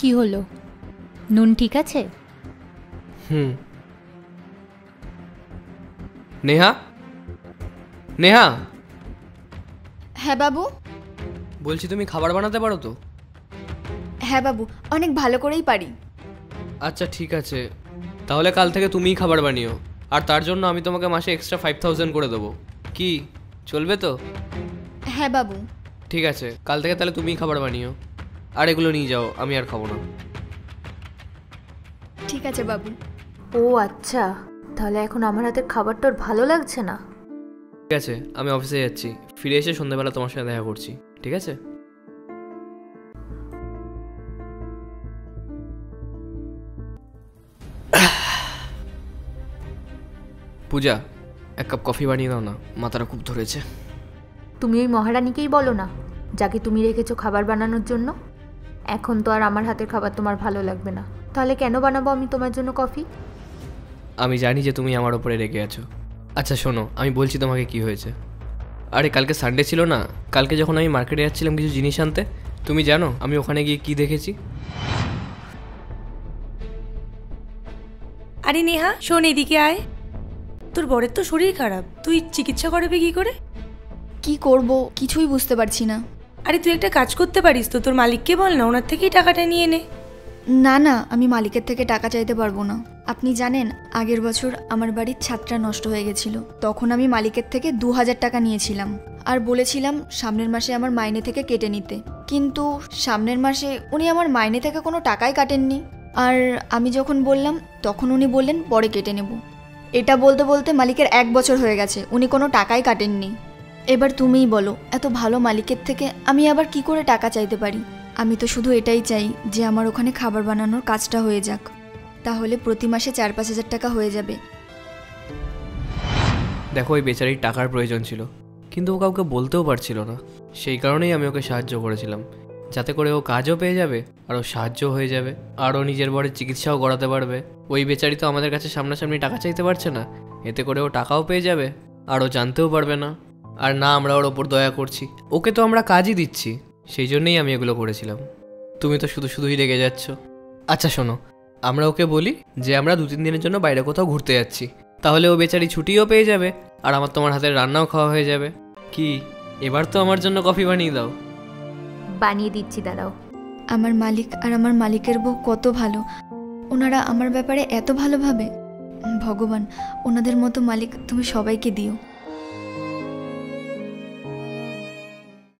কি হলো, নুন ঠিক আছে? নেহা, নেহা। হ্যাঁ বাবু। বলছি তুমি খাবার বানাতে পারো তো? হ্যাঁ বাবু, অনেক ভালো করেই পারি। আচ্ছা ঠিক আছে, তাহলে কাল থেকে তুমিই খাবার বানিও, আর তার জন্য আমি তোমাকে মাসে এক্সট্রা 5000 করে দেবো। কি চলবে তো? হ্যাঁ বাবু। ঠিক আছে, কাল থেকে তাহলে তুমিই খাবার বানিও, আর এগুলো নিয়ে যাও, আমি আর খাবো না। ঠিক আছে বাবু। ও আচ্ছা, তাহলে এখন আমার হাতের খাবারটা ওর ভালো লাগছে না। ঠিক আছে, আমি অফিসে যাচ্ছি, ফিরে এসে সন্ধ্যাবেলা তোমার সাথে দেখা করছি, ঠিক আছে? পূজা, এক কাপ কফি বানিয়ে দাও না, মাথাটা খুব ধরেছে। তুমি ওই মহারানীকেই বলো না, যাকে তুমি রেখেছো খাবার বানানোর জন্য। এখন তো আর আমার হাতের খাবার তোমার ভালো লাগবে না, তাহলে কেন বানাবো আমি তোমার জন্য কফি? আমি জানি যে তুমি আমার ওপরে রেগে আছো। আচ্ছা শোনো, আমি বলছি তোমাকে কি হয়েছে। আরে কালকে সানডে ছিল না, কালকে যখন আমি মার্কেটে যাচ্ছিলাম কিছু জিনিস আনতে, তুমি জানো আমি ওখানে গিয়ে কি দেখেছি? আরে নেহা শোন, এদিকে আয়। তোর বরের তো শরীর খারাপ, তুই চিকিৎসা করাবে কি করে? কি করব কিছুই বুঝতে পারছি না। আরে তুই একটা কাজ করতে পারিস তো, তোর মালিককে বল না, ওনার থেকেই টাকাটা নিয়ে নে। না না, আমি মালিকের থেকে টাকা চাইতে পারবো না। আপনি জানেন আগের বছর আমার বাড়ির ছাদটা নষ্ট হয়ে গেছিল, তখন আমি মালিকের থেকে 2000 টাকা নিয়েছিলাম আর বলেছিলাম সামনের মাসে আমার মাইনে থেকে কেটে নিতে, কিন্তু সামনের মাসে উনি আমার মাইনে থেকে কোনো টাকাই কাটেননি। আর আমি যখন বললাম তখন উনি বললেন পরে কেটে নেব। এটা বলতে বলতে মালিকের 1 বছর হয়ে গেছে, উনি কোনো টাকাই কাটেননি। এবার তুমিই বলো, এত ভালো মালিকের থেকে আমি আবার কি করে টাকা চাইতে পারি? আমি তো শুধু এটাই চাই যে আমার ওখানে খাবার বানানোর কাজটা হয়ে যাক, তাহলে প্রতি মাসে 4-5 হাজার টাকা হয়ে যাবে। দেখো, ওই বেচারির টাকার প্রয়োজন ছিল, কিন্তু ও কাউকে বলতেও পারছিল না। সেই কারণেই আমি ওকে সাহায্য করেছিলাম, যাতে করে ও কাজও পেয়ে যাবে আর ও সাহায্য হয়ে যাবে, আর ও নিজের বরের চিকিৎসাও করাতে পারবে। ওই বেচারি তো আমাদের কাছে সামনাসামনি টাকা চাইতে পারছে না, এতে করে ও টাকাও পেয়ে যাবে আর ও জানতেও পারবে না। আর না আমরা ওর ওপর দয়া করছি, ওকে তো আমরা কাজই দিচ্ছি, সেই জন্যই আমি এগুলো করেছিলাম। তুমি তো শুধুই রেগে যাচ্ছ। আচ্ছা শোনো, আমরা ওকে বলি যে আমরা 2-3 দিনের জন্য বাইরে কোথাও ঘুরতে যাচ্ছি, তাহলে ও বেচারি ছুটিও পেয়ে যাবে আর আমার তোমার হাতের রান্নাও খাওয়া হয়ে যাবে। কি এবার তো আমার জন্য কফি বানিয়ে দাও। বানিয়ে দিচ্ছি, দাঁড়াও। আমার মালিক আর আমার মালিকের বউ কত ভালো, ওনারা আমার ব্যাপারে এত ভালো ভাবে। ভগবান, ওনাদের মতো মালিক তুমি সবাইকে দিও।